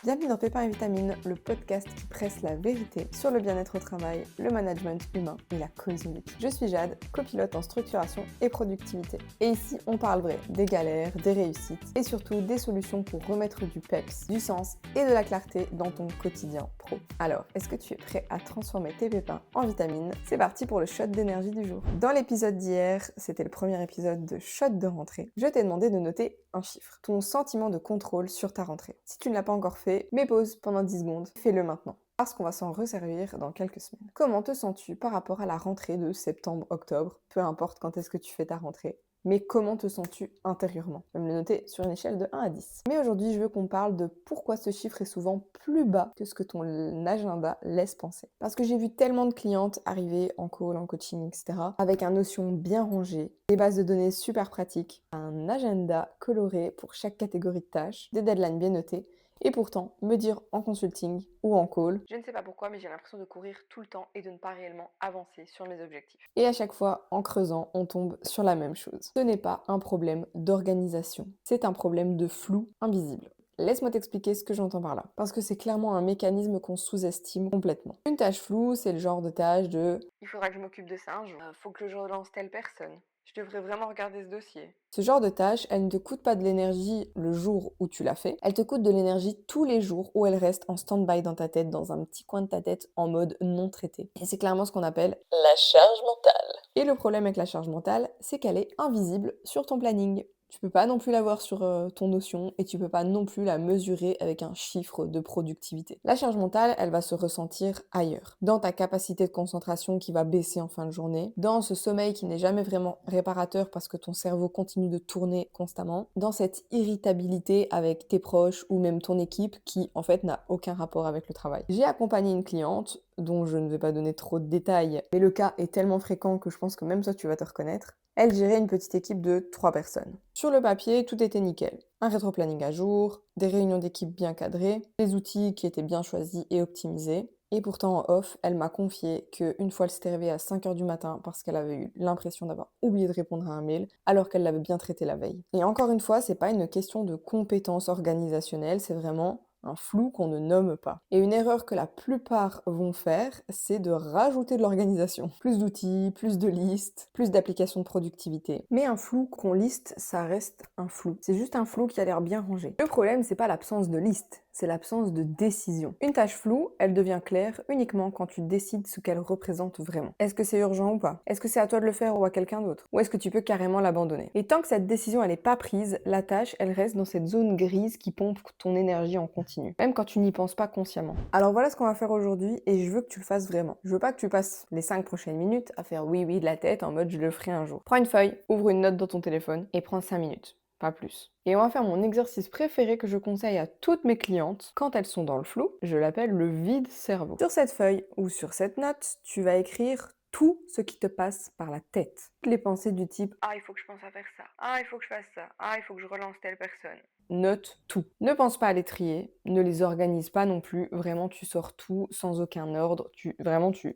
Bienvenue dans Pépins et Vitamines, le podcast qui presse la vérité sur le bien-être au travail, le management humain et la cause unique. Je suis Jade, copilote en structuration et productivité. Et ici, on parle vrai des galères, des réussites et surtout des solutions pour remettre du peps, du sens et de la clarté dans ton quotidien pro. Alors, est-ce que tu es prêt à transformer tes pépins en vitamines? C'est parti pour le shot d'énergie du jour. Dans l'épisode d'hier, c'était le premier épisode de Shot de rentrée, je t'ai demandé de noter un chiffre, ton sentiment de contrôle sur ta rentrée. Si tu ne l'as pas encore fait, mets pause pendant 10 secondes, fais-le maintenant. Parce qu'on va s'en resservir dans quelques semaines. Comment te sens-tu par rapport à la rentrée de septembre-octobre? Peu importe quand est-ce que tu fais ta rentrée. Mais comment te sens-tu intérieurement? Je vais me le noter sur une échelle de 1 à 10. Mais aujourd'hui, je veux qu'on parle de pourquoi ce chiffre est souvent plus bas que ce que ton agenda laisse penser. Parce que j'ai vu tellement de clientes arriver en call, en coaching, etc. avec un notion bien rangé, des bases de données super pratiques, un agenda coloré pour chaque catégorie de tâches, des deadlines bien notées, et pourtant me dire en consulting ou en call, je ne sais pas pourquoi, mais j'ai l'impression de courir tout le temps et de ne pas réellement avancer sur mes objectifs. Et à chaque fois, en creusant, on tombe sur la même chose. Ce n'est pas un problème d'organisation, c'est un problème de flou invisible. Laisse-moi t'expliquer ce que j'entends par là, parce que c'est clairement un mécanisme qu'on sous-estime complètement. Une tâche floue, c'est le genre de tâche de il faudra que je m'occupe de ça un jour, faut que je relance telle personne, je devrais vraiment regarder ce dossier. Ce genre de tâche, elle ne te coûte pas de l'énergie le jour où tu l'as fait, elle te coûte de l'énergie tous les jours où elle reste en stand-by dans ta tête, dans un petit coin de ta tête, en mode non traité. Et c'est clairement ce qu'on appelle la charge mentale. Et le problème avec la charge mentale, c'est qu'elle est invisible sur ton planning. Tu peux pas non plus la voir sur ton notion et tu peux pas non plus la mesurer avec un chiffre de productivité. La charge mentale, elle va se ressentir ailleurs. Dans ta capacité de concentration qui va baisser en fin de journée, dans ce sommeil qui n'est jamais vraiment réparateur parce que ton cerveau continue de tourner constamment, dans cette irritabilité avec tes proches ou même ton équipe qui en fait n'a aucun rapport avec le travail. J'ai accompagné une cliente dont je ne vais pas donner trop de détails, mais le cas est tellement fréquent que je pense que même toi tu vas te reconnaître. Elle gérait une petite équipe de 3 personnes. Sur le papier, tout était nickel. Un rétro-planning à jour, des réunions d'équipe bien cadrées, des outils qui étaient bien choisis et optimisés. Et pourtant, en off, elle m'a confié qu'une fois elle s'était réveillée à 5h du matin parce qu'elle avait eu l'impression d'avoir oublié de répondre à un mail, alors qu'elle l'avait bien traité la veille. Et encore une fois, c'est pas une question de compétence organisationnelle, c'est vraiment un flou qu'on ne nomme pas. Et une erreur que la plupart vont faire, c'est de rajouter de l'organisation. Plus d'outils, plus de listes, plus d'applications de productivité. Mais un flou qu'on liste, ça reste un flou. C'est juste un flou qui a l'air bien rangé. Le problème, c'est pas l'absence de liste, c'est l'absence de décision. Une tâche floue, elle devient claire uniquement quand tu décides ce qu'elle représente vraiment. Est-ce que c'est urgent ou pas? Est-ce que c'est à toi de le faire ou à quelqu'un d'autre? Ou est-ce que tu peux carrément l'abandonner? Et tant que cette décision elle n'est pas prise, la tâche elle reste dans cette zone grise qui pompe ton énergie en continu, même quand tu n'y penses pas consciemment. Alors voilà ce qu'on va faire aujourd'hui et je veux que tu le fasses vraiment. Je veux pas que tu passes les 5 prochaines minutes à faire oui oui de la tête en mode je le ferai un jour. Prends une feuille, ouvre une note dans ton téléphone et prends 5 minutes. Pas plus. Et on va faire mon exercice préféré que je conseille à toutes mes clientes quand elles sont dans le flou. Je l'appelle le vide cerveau. Sur cette feuille ou sur cette note, tu vas écrire tout ce qui te passe par la tête. Toutes les pensées du type « Ah, il faut que je pense à faire ça. Ah, il faut que je fasse ça. Ah, il faut que je relance telle personne. » Note tout. Ne pense pas à les trier, ne les organise pas non plus, vraiment tu sors tout sans aucun ordre, tu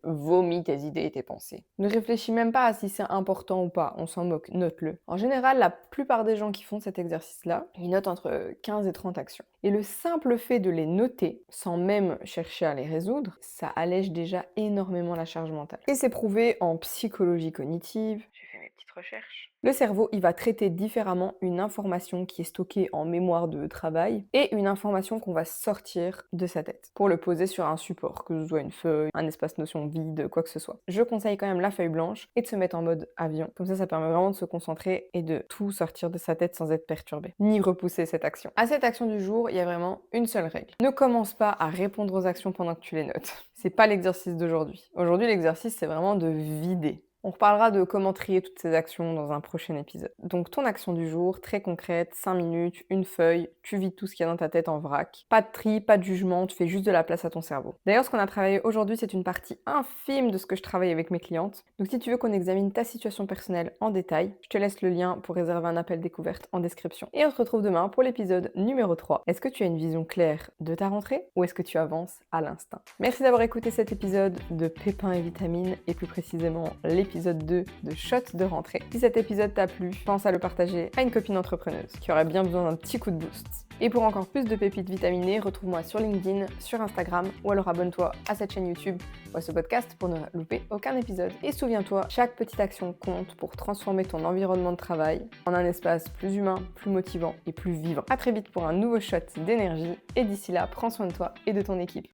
vomis tes idées et tes pensées. Ne réfléchis même pas à si c'est important ou pas, on s'en moque, note-le. En général, la plupart des gens qui font cet exercice-là, ils notent entre 15 et 30 actions. Et le simple fait de les noter, sans même chercher à les résoudre, ça allège déjà énormément la charge mentale. Et c'est prouvé en psychologie cognitive. J'ai fait mes petites recherches. Le cerveau, il va traiter différemment une information qui est stockée en mémoire de travail et une information qu'on va sortir de sa tête pour le poser sur un support, que ce soit une feuille, un espace notion vide, quoi que ce soit. Je conseille quand même la feuille blanche et de se mettre en mode avion. Comme ça permet vraiment de se concentrer et de tout sortir de sa tête sans être perturbé, ni repousser cette action. À cette action du jour, il y a vraiment une seule règle. Ne commence pas à répondre aux actions pendant que tu les notes. C'est pas l'exercice d'aujourd'hui. Aujourd'hui, l'exercice, c'est vraiment de vider. On reparlera de comment trier toutes ces actions dans un prochain épisode. Donc ton action du jour, très concrète, 5 minutes, une feuille, tu vides tout ce qu'il y a dans ta tête en vrac. Pas de tri, pas de jugement, tu fais juste de la place à ton cerveau. D'ailleurs, ce qu'on a travaillé aujourd'hui, c'est une partie infime de ce que je travaille avec mes clientes. Donc si tu veux qu'on examine ta situation personnelle en détail, je te laisse le lien pour réserver un appel découverte en description. Et on se retrouve demain pour l'épisode numéro 3. Est-ce que tu as une vision claire de ta rentrée ou est-ce que tu avances à l'instinct? Merci d'avoir écouté cet épisode de Pépins et Vitamines et plus précisément l'épisode l'épisode 2 de Shot de rentrée. Si cet épisode t'a plu, pense à le partager à une copine entrepreneuse qui aurait bien besoin d'un petit coup de boost. Et pour encore plus de pépites vitaminées, retrouve-moi sur LinkedIn, sur Instagram ou alors abonne-toi à cette chaîne YouTube ou à ce podcast pour ne louper aucun épisode. Et souviens-toi, chaque petite action compte pour transformer ton environnement de travail en un espace plus humain, plus motivant et plus vivant. À très vite pour un nouveau shot d'énergie et d'ici là, prends soin de toi et de ton équipe.